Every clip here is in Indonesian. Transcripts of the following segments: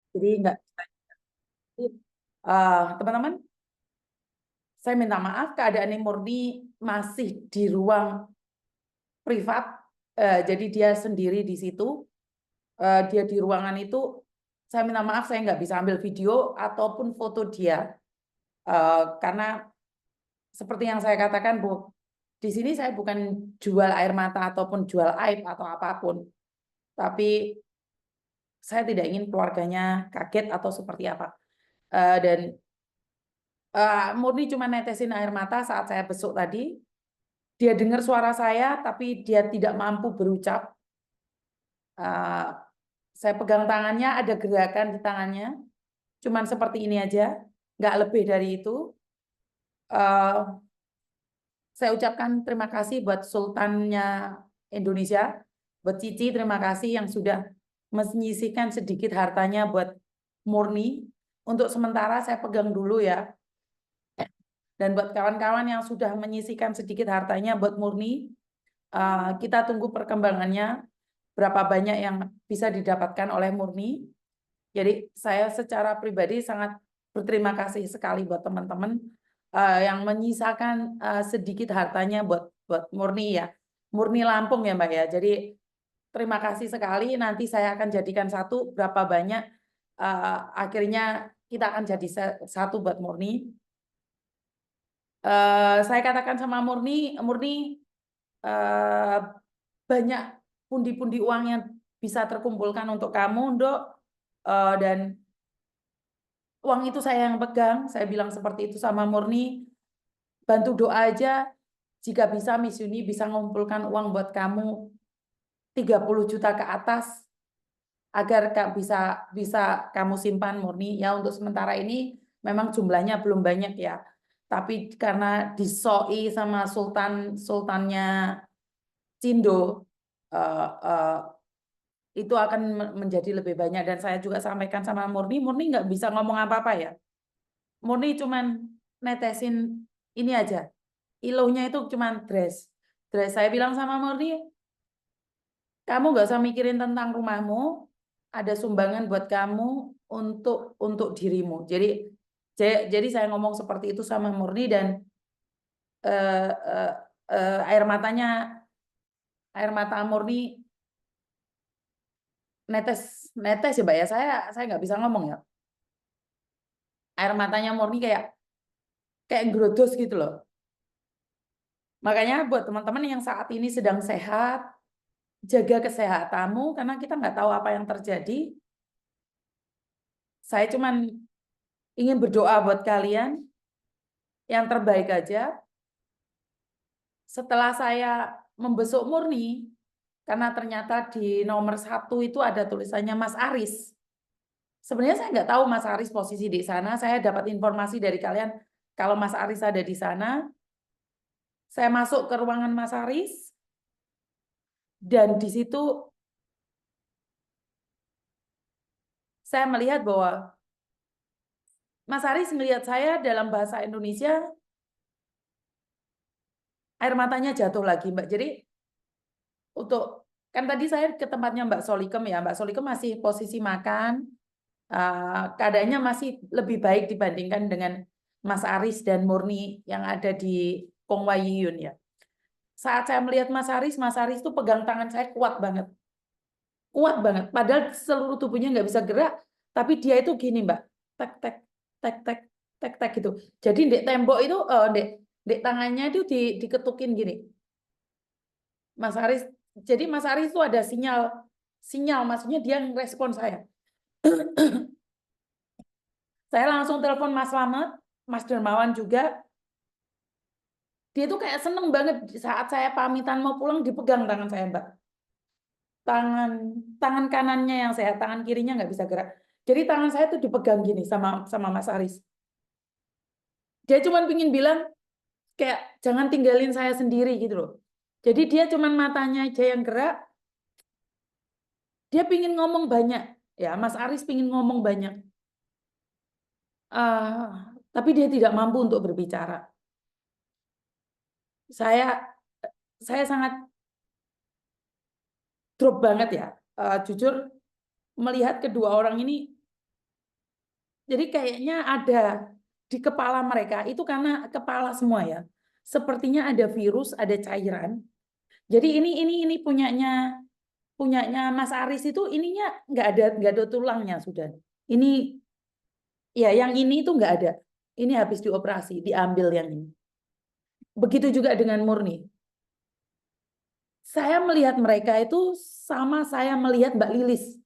Jadi nggak, teman-teman, saya minta maaf keadaan Murni masih di ruang privat, jadi dia sendiri di situ, dia di ruangan itu. Saya minta maaf, saya nggak bisa ambil video ataupun foto dia, karena seperti yang saya katakan, Bu, di sini saya bukan jual air mata ataupun jual aib atau apapun, tapi saya tidak ingin keluarganya kaget atau seperti apa. Dan Murni cuma netesin air mata saat saya besuk tadi. Dia dengar suara saya, tapi dia tidak mampu berucap. Uh, saya pegang tangannya, ada gerakan di tangannya, cuman seperti ini aja, nggak lebih dari itu. Uh, saya ucapkan terima kasih buat Sultannya Indonesia, buat Cici, terima kasih yang sudah menyisihkan sedikit hartanya buat Murni. Untuk sementara saya pegang dulu ya. Dan buat kawan-kawan yang sudah menyisihkan sedikit hartanya buat Murni, kita tunggu perkembangannya, berapa banyak yang bisa didapatkan oleh Murni. Jadi saya secara pribadi sangat berterima kasih sekali buat teman-teman yang menyisakan sedikit hartanya buat Murni ya. Murni Lampung ya Mbak ya. Jadi terima kasih sekali. Nanti saya akan jadikan satu berapa banyak, akhirnya kita akan jadi satu buat Murni. Saya katakan sama Murni, Murni, banyak pundi-pundi uang yang bisa terkumpulkan untuk kamu, Dok. Dan uang itu saya yang pegang. Saya bilang seperti itu sama Murni. Bantu doa aja. Jika bisa, Miss Yuni bisa mengumpulkan uang buat kamu 30 juta ke atas, agar bisa bisa kamu simpan, Murni. Ya untuk sementara ini memang jumlahnya belum banyak ya. Tapi karena disoi sama sultannya Cindo, itu akan menjadi lebih banyak. Dan saya juga sampaikan sama Murni, Murni nggak bisa ngomong apa-apa ya. Murni cuman netesin ini aja. Iluhnya itu cuman dress. Dress. Saya bilang sama Murni, kamu nggak usah mikirin tentang rumahmu. Ada sumbangan buat kamu untuk dirimu. Jadi saya ngomong seperti itu sama Murni. Dan eh, eh, air mata Murni netes netes ya Mbak ya. Saya nggak bisa ngomong ya. Air matanya Murni kayak kayak gerodos gitu loh. Makanya buat teman-teman yang saat ini sedang sehat, jaga kesehatanmu karena kita nggak tahu apa yang terjadi. Saya cuman ingin berdoa buat kalian yang terbaik aja. Setelah saya membesuk Murni, karena ternyata di nomor 1 itu ada tulisannya Mas Aris. Sebenarnya saya nggak tahu Mas Aris posisi di sana. Saya dapat informasi dari kalian kalau Mas Aris ada di sana. Saya masuk ke ruangan Mas Aris, dan di situ saya melihat bahwa Mas Aris melihat saya dalam bahasa Indonesia, air matanya jatuh lagi, Mbak. Jadi untuk kan tadi saya ke tempatnya Mbak Solikem ya, Mbak Solikem masih posisi makan, keadaannya masih lebih baik dibandingkan dengan Mas Aris dan Murni yang ada di Kong Wayiyun ya. Saat saya melihat Mas Aris tuh pegang tangan saya kuat banget. Padahal seluruh tubuhnya nggak bisa gerak, tapi dia itu gini Mbak, tek tek tek tek tek tek gitu. Jadi di tembok itu, di tangannya itu diketukin gini. Mas Aris, jadi Mas Aris itu ada sinyal, maksudnya dia ngerespon saya. Saya langsung telepon Mas Slamet, Mas Dermawan juga. Dia tuh kayak seneng banget saat saya pamitan mau pulang dipegang tangan saya, Mbak. Tangan tangan kanannya yang sehat, tangan kirinya nggak bisa gerak. Jadi tangan saya tuh dipegang gini sama sama Mas Aris. Dia cuma pingin bilang kayak jangan tinggalin saya sendiri gitu loh. Jadi dia cuma matanya aja yang gerak. Dia pingin ngomong banyak. Ya, Mas Aris pingin ngomong banyak. Tapi dia tidak mampu untuk berbicara. Saya saya sangat drop banget ya. Jujur melihat kedua orang ini, Jadi kayaknya ada di kepala mereka itu karena kepala semua ya. Sepertinya ada virus, ada cairan. Jadi ini punyanya Mas Aris itu ininya nggak ada tulangnya sudah. Ini ya yang ini itu nggak ada. Ini habis dioperasi, diambil yang ini. Begitu juga dengan Murni. Saya melihat mereka itu sama saya melihat Mbak Lilis.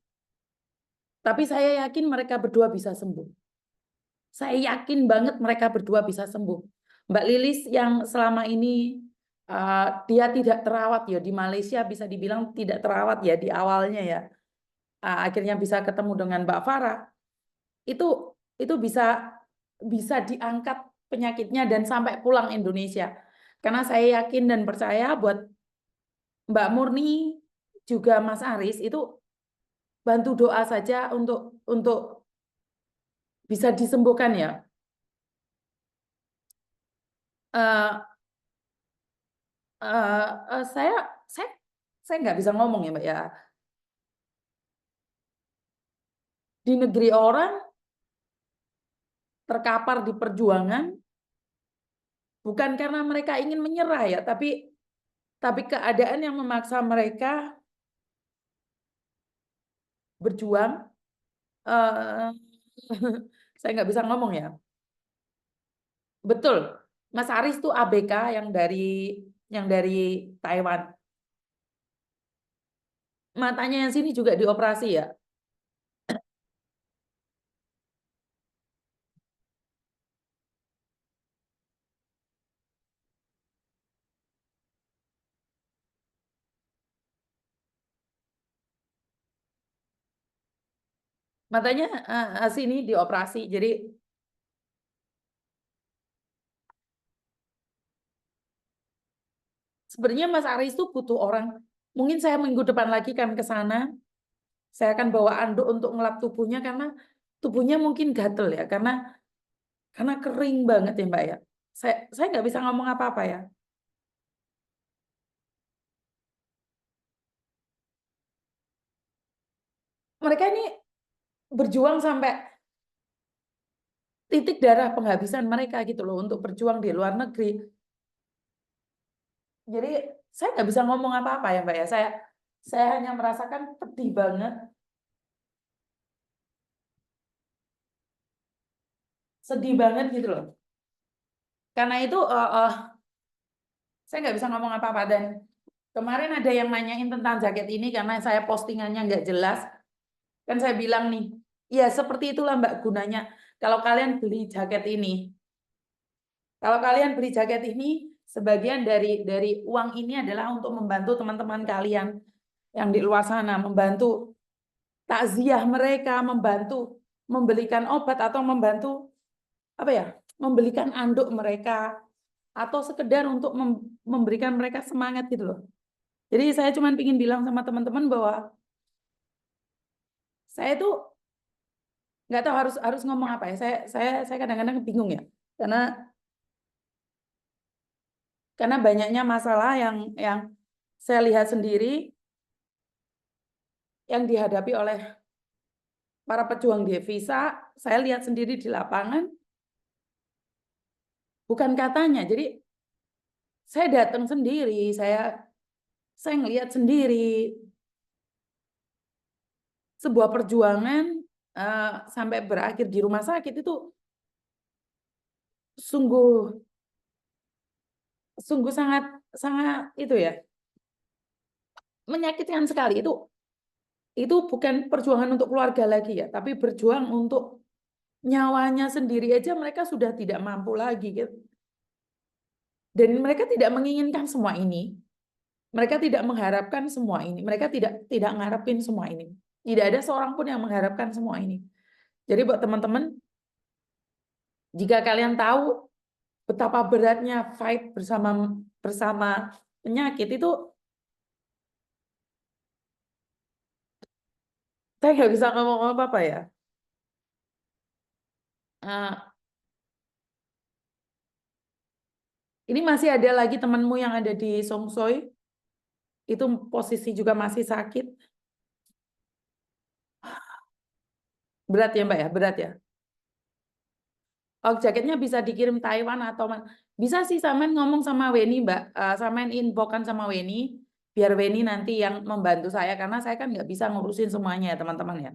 Tapi saya yakin mereka berdua bisa sembuh. Saya yakin banget mereka berdua bisa sembuh. Mbak Lilis yang selama ini dia tidak terawat ya di Malaysia, bisa dibilang tidak terawat ya di awalnya ya. Akhirnya bisa ketemu dengan Mbak Farah. Itu itu bisa diangkat penyakitnya dan sampai pulang Indonesia. Karena saya yakin dan percaya buat Mbak Murni juga Mas Aris itu bantu doa saja untuk bisa disembuhkan ya. Eh, eh, saya saya saya nggak bisa ngomong ya Mbak ya. Di negeri orang terkapar di perjuangan bukan karena mereka ingin menyerah ya, tapi keadaan yang memaksa mereka berjuang. eh, saya nggak bisa ngomong ya. Betul, Mas Aris tuh ABK yang dari Taiwan. Matanya yang sini juga dioperasi ya. Matanya sini dioperasi. Jadi sebenarnya Mas Aris tuh butuh orang. Mungkin saya minggu depan lagi kan ke sana. Saya akan bawa anduk untuk ngelap tubuhnya karena tubuhnya mungkin gatel ya karena kering banget ya Mbak ya. Saya nggak bisa ngomong apa-apa ya. Mereka ini berjuang sampai titik darah penghabisan mereka gitu loh untuk berjuang di luar negeri. Jadi saya nggak bisa ngomong apa-apa ya Mbak ya. Saya hanya merasakan pedih banget, sedih banget gitu loh. Karena itu saya nggak bisa ngomong apa-apa dan kemarin ada yang nanyain tentang jaket ini karena saya postingannya nggak jelas. Kan saya bilang nih, ya seperti itulah Mbak gunanya. Kalau kalian beli jaket ini, kalau kalian beli jaket ini, sebagian dari uang ini adalah untuk membantu teman-teman kalian yang di luar sana, membantu takziah mereka, membantu membelikan obat atau membantu apa ya, membelikan anduk mereka atau sekedar untuk memberikan mereka semangat gitu loh. Jadi saya cuma ingin bilang sama teman-teman bahwa saya tuh nggak tahu harus harus ngomong apa ya. Saya kadang-kadang bingung ya. Karena karena banyaknya masalah yang saya lihat sendiri yang dihadapi oleh para pejuang devisa, saya lihat sendiri di lapangan, bukan katanya. Jadi saya datang sendiri, saya ngelihat sendiri sebuah perjuangan sampai berakhir di rumah sakit itu sungguh sungguh sangat sangat itu ya menyakitkan sekali. Itu bukan perjuangan untuk keluarga lagi ya, tapi berjuang untuk nyawanya sendiri aja mereka sudah tidak mampu lagi gitu. Dan mereka tidak menginginkan semua ini. Mereka tidak mengharapkan semua ini. Mereka tidak mengharapkan semua ini. Tidak ada seorang pun yang mengharapkan semua ini. Jadi buat teman-teman, jika kalian tahu betapa beratnya fight bersama bersama penyakit itu, saya nggak bisa ngomong apa-apa ya. Ini masih ada lagi temanmu yang ada di Songsoy, itu posisi juga masih sakit. Berat ya Mbak ya, berat ya. Oh, jaketnya bisa dikirim Taiwan atau bisa sih, Samen ngomong sama Weni, Mbak. Samen inboxkan sama Weni, biar Weni nanti yang membantu saya karena saya kan nggak bisa ngurusin semuanya ya teman-teman ya.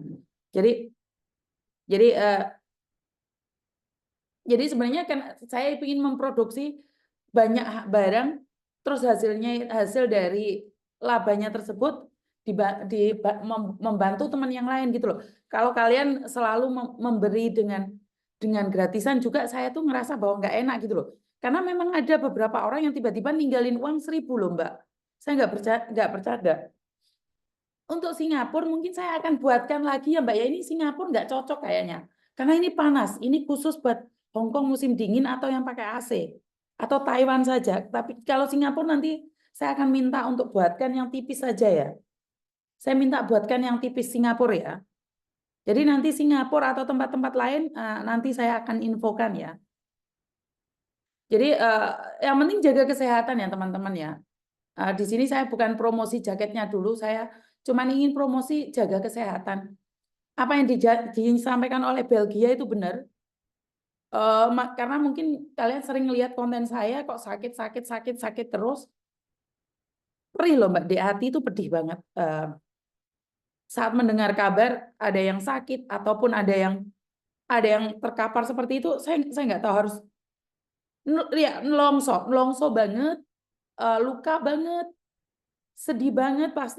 Jadi jadi eh, jadi sebenarnya kan saya ingin memproduksi banyak barang, terus hasil dari labanya tersebut membantu teman yang lain gitu loh. Kalau kalian selalu memberi dengan gratisan juga, saya tuh ngerasa bahwa nggak enak gitu loh. Karena memang ada beberapa orang yang tiba-tiba ninggalin uang 1.000 loh, Mbak. Saya nggak bercanda. Untuk Singapura mungkin saya akan buatkan lagi ya Mbak ya, ini Singapura nggak cocok kayaknya. Karena ini panas, ini khusus buat Hong Kong musim dingin atau yang pakai AC. Atau Taiwan saja. Tapi kalau Singapura nanti saya akan minta untuk buatkan yang tipis saja ya. Saya minta buatkan yang tipis Singapura ya. Jadi nanti Singapura atau tempat-tempat lain nanti saya akan infokan ya. Jadi yang penting jaga kesehatan ya teman-teman ya. Di sini saya bukan promosi jaketnya dulu, saya cuma ingin promosi jaga kesehatan. Apa yang disampaikan oleh Belgia itu benar. Karena mungkin kalian sering lihat konten saya kok sakit terus. Perih loh Mbak, di hati itu pedih banget. Saat mendengar kabar ada yang sakit ataupun ada yang terkapar seperti itu, saya nggak tahu harus ya nelongso banget, luka banget, sedih banget pasti.